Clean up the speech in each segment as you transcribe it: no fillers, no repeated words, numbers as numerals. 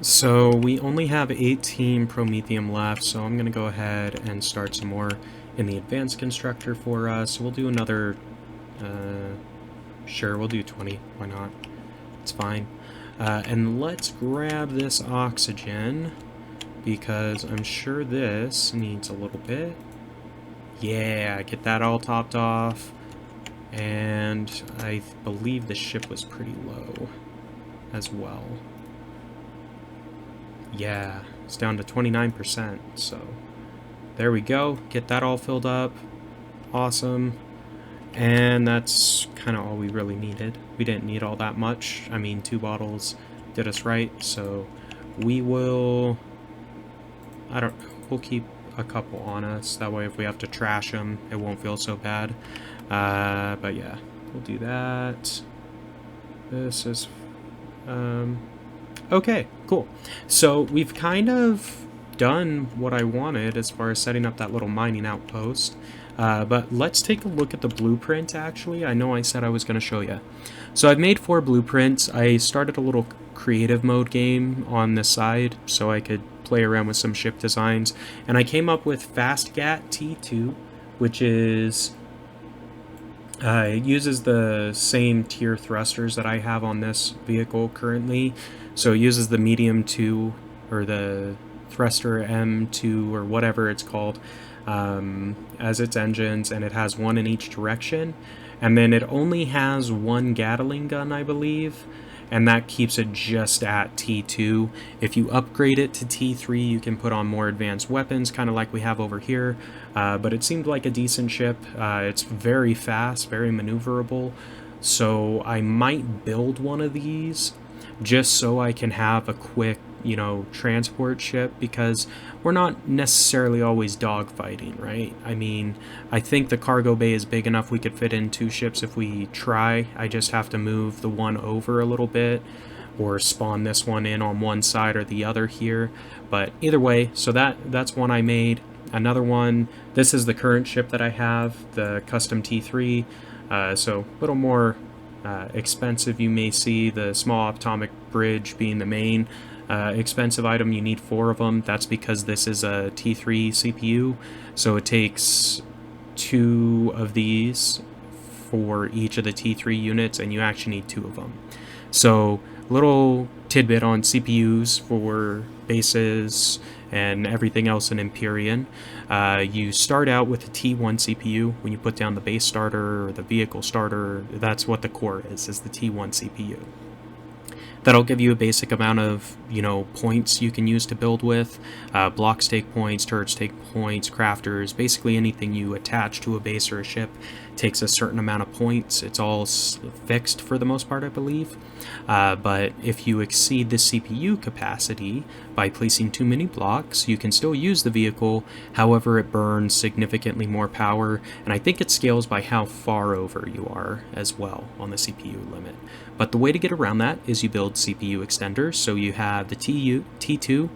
So we only have 18 Promethium left, so I'm going to go ahead and start some more in the advanced constructor for us. We'll do another, sure, we'll do 20, why not? It's fine. And let's grab this oxygen, because I'm sure this needs a little bit. Yeah, get that all topped off. And I believe the ship was pretty low as well. Yeah, it's down to 29%, so there we go. Get that all filled up. Awesome. And that's kind of all we really needed. We didn't need all that much. I mean, 2 bottles did us right, so we will... we'll keep a couple on us. That way if we have to trash them, it won't feel so bad. But yeah, we'll do that. This is... Okay, cool. So we've kind of done what I wanted as far as setting up that little mining outpost. But let's take a look at the blueprint, actually. I know I said I was going to show you. So I've made 4 blueprints. I started a little creative mode game on the side so I could play around with some ship designs. And I came up with FastGat T2, which is... it uses the same tier thrusters that I have on this vehicle currently. So it uses the medium 2 or the thruster M2 or whatever it's called as its engines, and it has 1 in each direction. And then it only has 1 Gatling gun, I believe, and that keeps it just at T2. If you upgrade it to T3, you can put on more advanced weapons, kind of like we have over here. But it seemed like a decent ship. It's very fast, very maneuverable. So I might build one of these just so I can have a quick, transport ship, because we're not necessarily always dogfighting, right? I mean, I think the cargo bay is big enough we could fit in 2 ships if we try. I just have to move the one over a little bit or spawn this one in on one side or the other here. But either way, so that's one I made. Another one, this is the current ship that I have, the custom T3. So a little more expensive, you may see, the small atomic bridge being the main expensive item. You need 4 of them. That's because this is a T3 CPU, so it takes 2 of these for each of the T3 units, and you actually need 2 of them. So little tidbit on CPUs for bases and everything else in Empyrion. You start out with a T1 CPU. When you put down the base starter or the vehicle starter, that's what the core is the T1 CPU. That'll give you a basic amount of, points you can use to build with. Block stake points, turret stake points, crafters, basically anything you attach to a base or a ship takes a certain amount of points. It's all fixed for the most part, I believe. But if you exceed the CPU capacity by placing too many blocks, you can still use the vehicle. However, it burns significantly more power, and I think it scales by how far over you are as well on the CPU limit. But the way to get around that is you build CPU extenders. So you have the T2,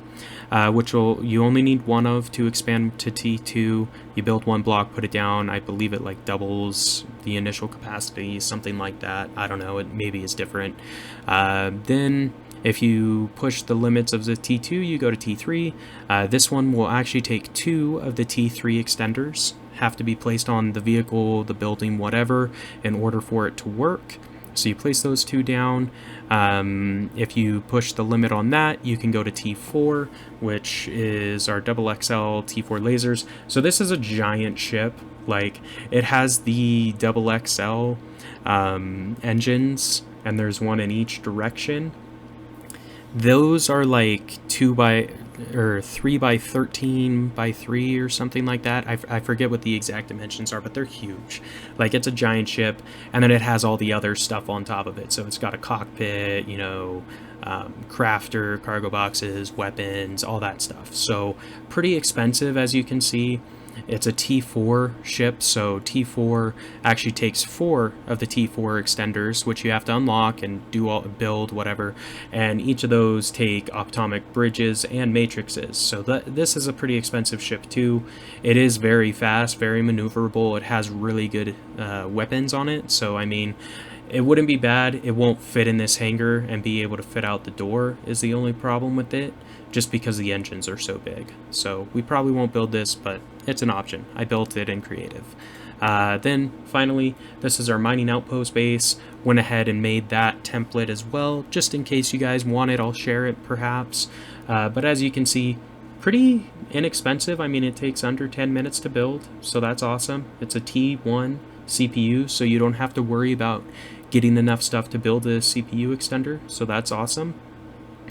which you only need 1 of to expand to T2. You build 1 block, put it down. I believe it like doubles the initial capacity, something like that. I don't know, it maybe is different. Then if you push the limits of the T2, you go to T3. This one will actually take 2 of the T3 extenders, have to be placed on the vehicle, the building, whatever, in order for it to work. So you place those 2 down. If you push the limit on that, you can go to T4, which is our XXL T4 lasers. So this is a giant ship. Like, it has the XXL engines, and there's 1 in each direction. Those are like 3 by 13 by 3 or something like that. I forget what the exact dimensions are, but they're huge. Like, it's a giant ship, and then it has all the other stuff on top of it. So it's got a cockpit, crafter, cargo boxes, weapons, all that stuff. So pretty expensive, as you can see. It's a T4 ship, so T4 actually takes 4 of the T4 extenders, which you have to unlock and build, whatever, and each of those take atomic bridges and matrices. So this is a pretty expensive ship too. It is very fast, very maneuverable. It has really good weapons on it, so I mean, It wouldn't be bad. It won't fit in this hangar and be able to fit out the door is the only problem with it, just because the engines are so big. So we probably won't build this, but it's an option. I built it in creative. Then finally, this is our mining outpost base. Went ahead and made that template as well, just in case you guys want it. I'll share it perhaps. But as you can see, pretty inexpensive. I mean, it takes under 10 minutes to build, so that's awesome. It's a T1 CPU, so you don't have to worry about getting enough stuff to build a CPU extender, so that's awesome.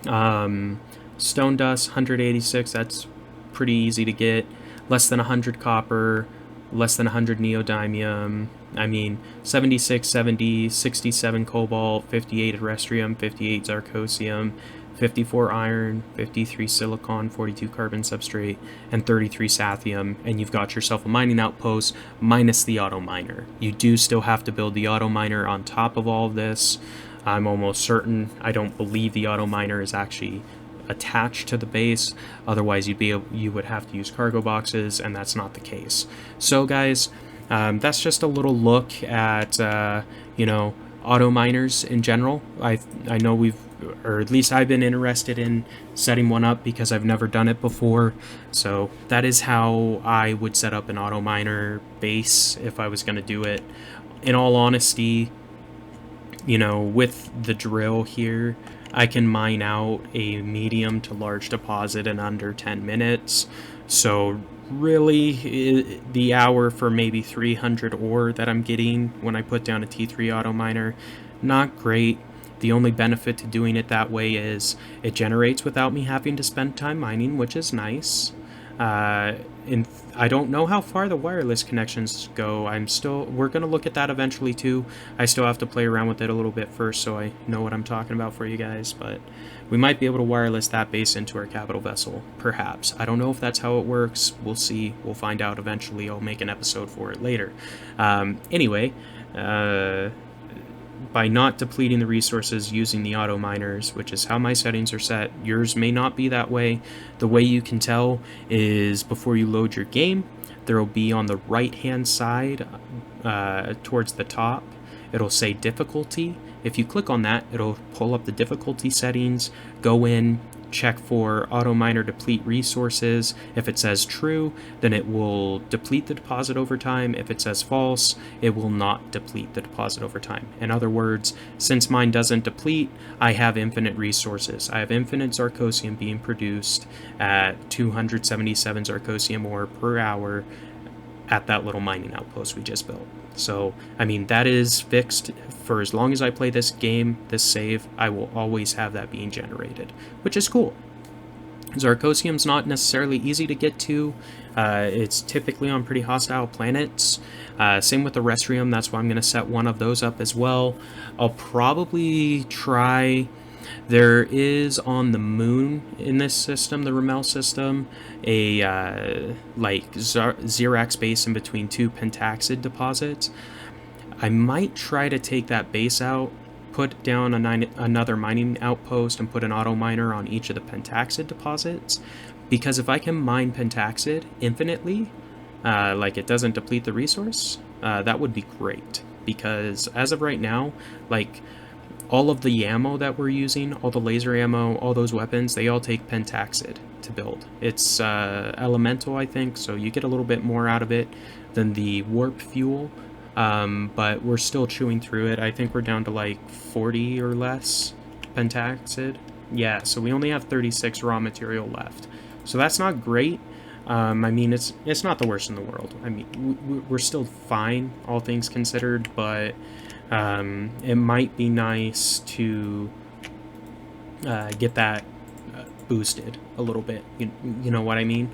Stone dust 186, that's pretty easy to get. Less than 100 copper, less than 100 neodymium. I mean, 76 70, 67 cobalt, 58 terrestrium, 58 zirconium, 54 iron, 53 silicon, 42 carbon substrate, and 33 sathium, and you've got yourself a mining outpost minus the auto miner. You do still have to build the auto miner on top of all of this. I'm almost certain, I don't believe the auto miner is actually attached to the base, otherwise you would have to use cargo boxes, and that's not the case. So guys, that's just a little look at you know, auto miners in general. I know or at least I've been interested in setting one up because I've never done it before. So that is how I would set up an auto miner base if I was going to do it. In all honesty, you know, with the drill here, I can mine out a medium to large deposit in under 10 minutes. So really, the hour for maybe 300 ore that I'm getting when I put down a T3 auto miner, not great. The only benefit to doing it that way is it generates without me having to spend time mining, which is nice. And I don't know how far the wireless connections go. We're going to look at that eventually too. I still have to play around with it a little bit first so I know what I'm talking about for you guys, but we might be able to wireless that base into our capital vessel, perhaps. I don't know if that's how it works. We'll see. We'll find out eventually. I'll make an episode for it later. Anyway, by not depleting the resources using the auto miners, which is how my settings are set. Yours may not be that way. The way you can tell is before you load your game, there will be on the right hand side towards the top, it'll say difficulty. If you click on that, it'll pull up the difficulty settings, go in, check for auto miner deplete resources. If it says true, then it will deplete the deposit over time. If it says false, it will not deplete the deposit over time. In other words, since mine doesn't deplete, I have infinite resources. I have infinite zirconium being produced at 277 zirconium ore per hour at that little mining outpost we just built. So, I mean, that is fixed for as long as I play this game, this save, I will always have that being generated, which is cool. Zirconium's not necessarily easy to get to. It's typically on pretty hostile planets. Same with the terrestrium, that's why I'm going to set one of those up as well. I'll probably try... There is on the moon in this system, the Ramel system, a like Xerax base in between two pentaxid deposits. I might try to take that base out, put down another mining outpost, and put an auto miner on each of the pentaxid deposits. Because if I can mine pentaxid infinitely, like it doesn't deplete the resource, that would be great. Because as of right now, like... all of the ammo that we're using, all the laser ammo, all those weapons, they all take pentaxid to build. It's elemental, I think, so you get a little bit more out of it than the warp fuel, but we're still chewing through it. I think we're down to like 40 or less pentaxid. Yeah, so we only have 36 raw material left. So that's not great. I mean, it's not the worst in the world. I mean, we're still fine, all things considered, but... it might be nice to get that boosted a little bit, you know what I mean?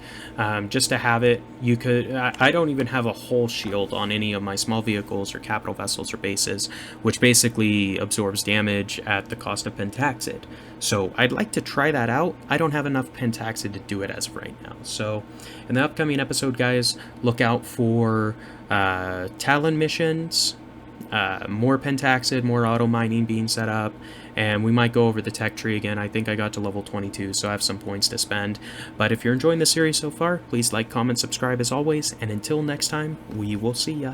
Just to have it, you could, I don't even have a hull shield on any of my small vehicles or capital vessels or bases, which basically absorbs damage at the cost of pentaxid. So I'd like to try that out. I don't have enough pentaxid to do it as of right now. So in the upcoming episode, guys, look out for Talon missions, more pentaxid, more auto mining being set up, and we might go over the tech tree again. I think I got to level 22, so I have some points to spend. But if you're enjoying the series so far, please like, comment, subscribe as always, and until next time, we will see ya.